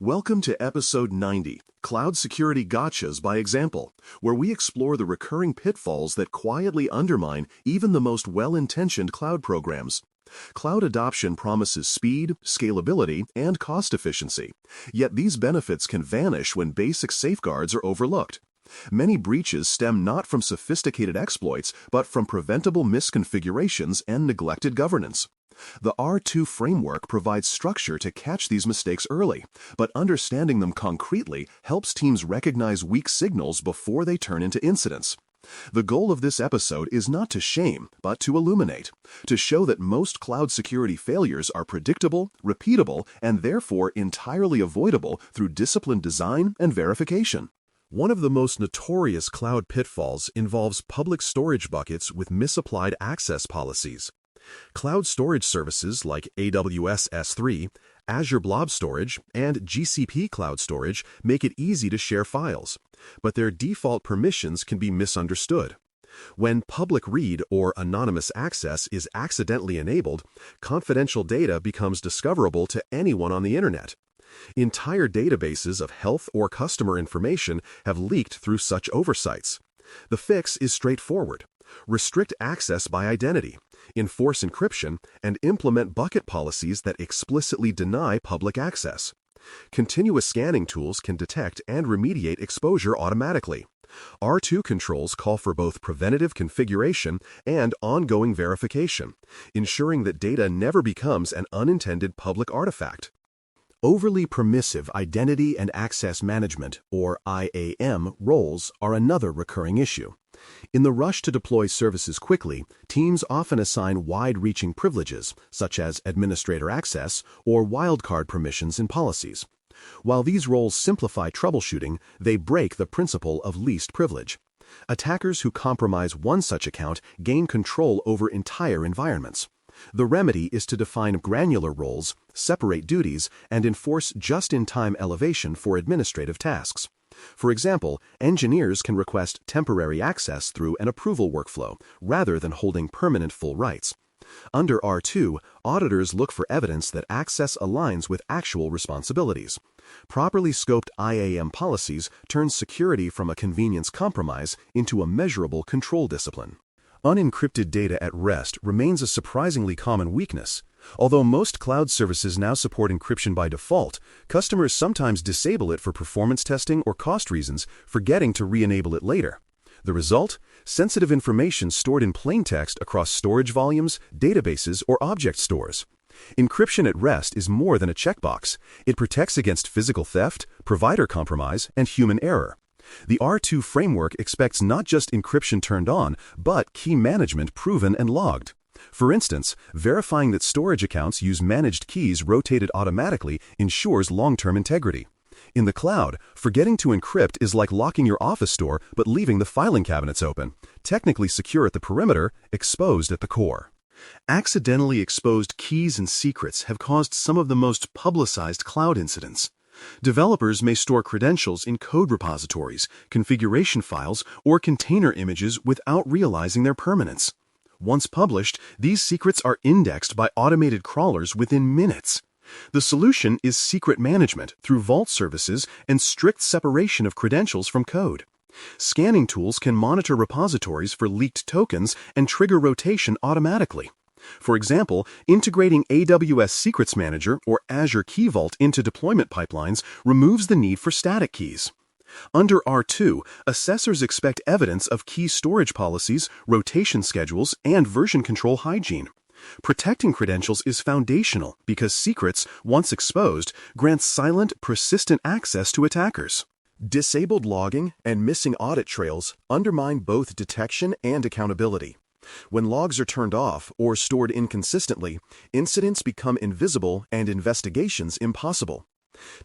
Welcome to episode 90, Cloud Security Gotchas by Example, where we explore the recurring pitfalls that quietly undermine even the most well-intentioned cloud programs. Cloud adoption promises speed, scalability, and cost efficiency, yet these benefits can vanish when basic safeguards are overlooked. Many breaches stem not from sophisticated exploits, but from preventable misconfigurations and neglected governance. The R2 framework provides structure to catch these mistakes early, but understanding them concretely helps teams recognize weak signals before they turn into incidents. The goal of this episode is not to shame, but to illuminate, to show that most cloud security failures are predictable, repeatable, and therefore entirely avoidable through disciplined design and verification. One of the most notorious cloud pitfalls involves public storage buckets with misapplied access policies. Cloud storage services like AWS S3, Azure Blob Storage, and GCP Cloud Storage make it easy to share files, but their default permissions can be misunderstood. When public read or anonymous access is accidentally enabled, confidential data becomes discoverable to anyone on the internet. Entire databases of health or customer information have leaked through such oversights. The fix is straightforward. Restrict access by identity, enforce encryption, and implement bucket policies that explicitly deny public access. Continuous scanning tools can detect and remediate exposure automatically. R2 controls call for both preventative configuration and ongoing verification, ensuring that data never becomes an unintended public artifact. Overly permissive identity and access management, or IAM, roles are another recurring issue. In the rush to deploy services quickly, teams often assign wide-reaching privileges, such as administrator access or wildcard permissions in policies. While these roles simplify troubleshooting, they break the principle of least privilege. Attackers who compromise one such account gain control over entire environments. The remedy is to define granular roles, separate duties, and enforce just-in-time elevation for administrative tasks. For example, engineers can request temporary access through an approval workflow, rather than holding permanent full rights. Under R2, auditors look for evidence that access aligns with actual responsibilities. Properly scoped IAM policies turn security from a convenience compromise into a measurable control discipline. Unencrypted data at rest remains a surprisingly common weakness. Although most cloud services now support encryption by default, customers sometimes disable it for performance testing or cost reasons, forgetting to re-enable it later. The result? Sensitive information stored in plain text across storage volumes, databases, or object stores. Encryption at rest is more than a checkbox. It protects against physical theft, provider compromise, and human error. The R2 framework expects not just encryption turned on, but key management proven and logged. For instance, verifying that storage accounts use managed keys rotated automatically ensures long-term integrity. In the cloud, forgetting to encrypt is like locking your office door but leaving the filing cabinets open, technically secure at the perimeter, exposed at the core. Accidentally exposed keys and secrets have caused some of the most publicized cloud incidents. Developers may store credentials in code repositories, configuration files, or container images without realizing their permanence. Once published, these secrets are indexed by automated crawlers within minutes. The solution is secret management through vault services and strict separation of credentials from code. Scanning tools can monitor repositories for leaked tokens and trigger rotation automatically. For example, integrating AWS Secrets Manager or Azure Key Vault into deployment pipelines removes the need for static keys. Under R2, assessors expect evidence of key storage policies, rotation schedules, and version control hygiene. Protecting credentials is foundational because secrets, once exposed, grant silent, persistent access to attackers. Disabled logging and missing audit trails undermine both detection and accountability. When logs are turned off or stored inconsistently, incidents become invisible and investigations impossible.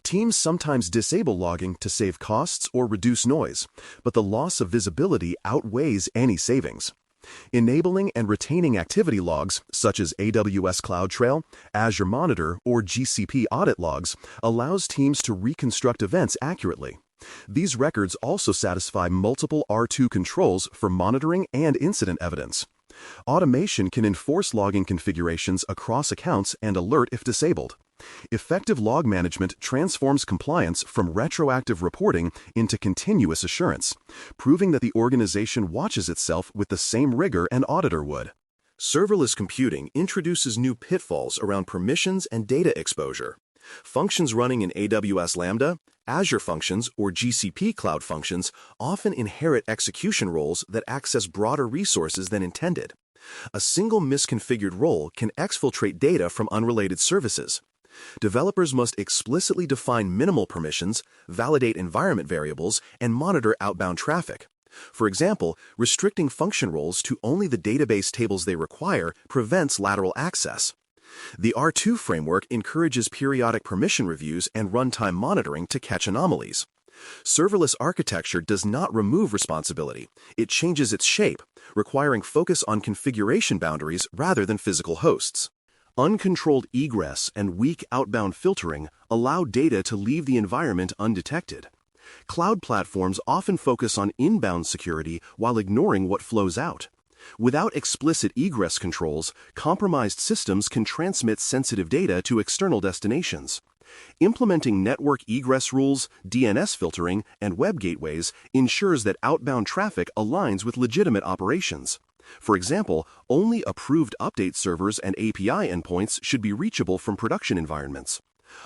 Teams sometimes disable logging to save costs or reduce noise, but the loss of visibility outweighs any savings. Enabling and retaining activity logs, such as AWS CloudTrail, Azure Monitor, or GCP audit logs, allows teams to reconstruct events accurately. These records also satisfy multiple R2 controls for monitoring and incident evidence. Automation can enforce logging configurations across accounts and alert if disabled. Effective log management transforms compliance from retroactive reporting into continuous assurance, proving that the organization watches itself with the same rigor an auditor would. Serverless computing introduces new pitfalls around permissions and data exposure. Functions running in AWS Lambda, Azure Functions, or GCP Cloud Functions often inherit execution roles that access broader resources than intended. A single misconfigured role can exfiltrate data from unrelated services. Developers must explicitly define minimal permissions, validate environment variables, and monitor outbound traffic. For example, restricting function roles to only the database tables they require prevents lateral access. The R2 framework encourages periodic permission reviews and runtime monitoring to catch anomalies. Serverless architecture does not remove responsibility. It changes its shape, requiring focus on configuration boundaries rather than physical hosts. Uncontrolled egress and weak outbound filtering allow data to leave the environment undetected. Cloud platforms often focus on inbound security while ignoring what flows out. Without explicit egress controls, compromised systems can transmit sensitive data to external destinations. Implementing network egress rules, DNS filtering, and web gateways ensures that outbound traffic aligns with legitimate operations. For example, only approved update servers and API endpoints should be reachable from production environments.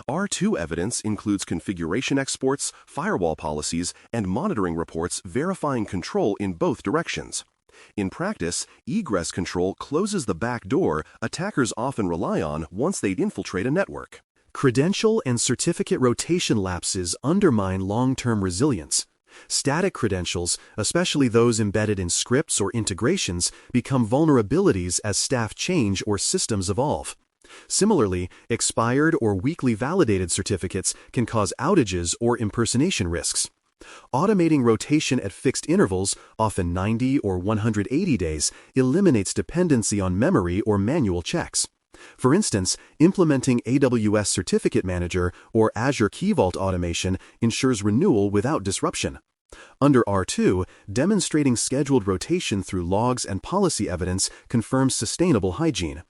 R2 evidence includes configuration exports, firewall policies, and monitoring reports verifying control in both directions. In practice, egress control closes the back door attackers often rely on once they infiltrate a network. Credential and certificate rotation lapses undermine long-term resilience. Static credentials, especially those embedded in scripts or integrations, become vulnerabilities as staff change or systems evolve. Similarly, expired or weakly validated certificates can cause outages or impersonation risks. Automating rotation at fixed intervals, often 90 or 180 days, eliminates dependency on memory or manual checks. For instance, implementing AWS Certificate Manager or Azure Key Vault automation ensures renewal without disruption. Under R2, demonstrating scheduled rotation through logs and policy evidence confirms sustainable hygiene.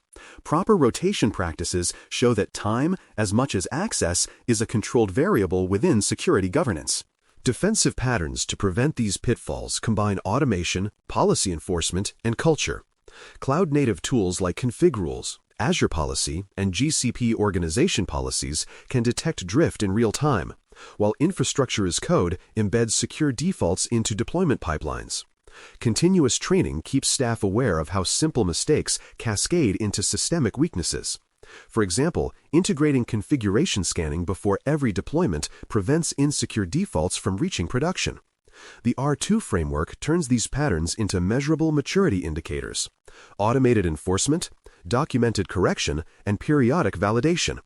Proper rotation practices show that time, as much as access, is a controlled variable within security governance. Defensive patterns to prevent these pitfalls combine automation, policy enforcement, and culture. Cloud-native tools like config rules, Azure policy, and GCP organization policies can detect drift in real time, while infrastructure as code embeds secure defaults into deployment pipelines. Continuous training keeps staff aware of how simple mistakes cascade into systemic weaknesses. For example, integrating configuration scanning before every deployment prevents insecure defaults from reaching production. The R2 framework turns these patterns into measurable maturity indicators: automated enforcement, documented correction, and periodic validation.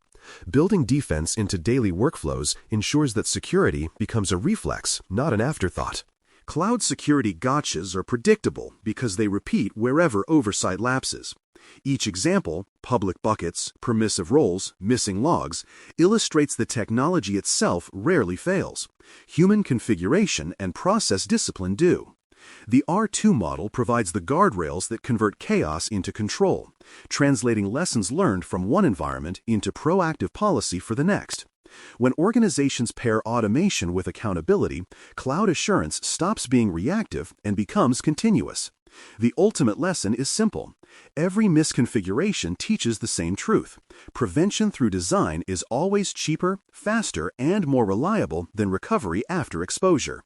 Building defense into daily workflows ensures that security becomes a reflex, not an afterthought. Cloud security gotchas are predictable because they repeat wherever oversight lapses. Each example, public buckets, permissive roles, missing logs, illustrates the technology itself rarely fails. Human configuration and process discipline do. The R2 model provides the guardrails that convert chaos into control, translating lessons learned from one environment into proactive policy for the next. When organizations pair automation with accountability, cloud assurance stops being reactive and becomes continuous. The ultimate lesson is simple. Every misconfiguration teaches the same truth. Prevention through design is always cheaper, faster, and more reliable than recovery after exposure.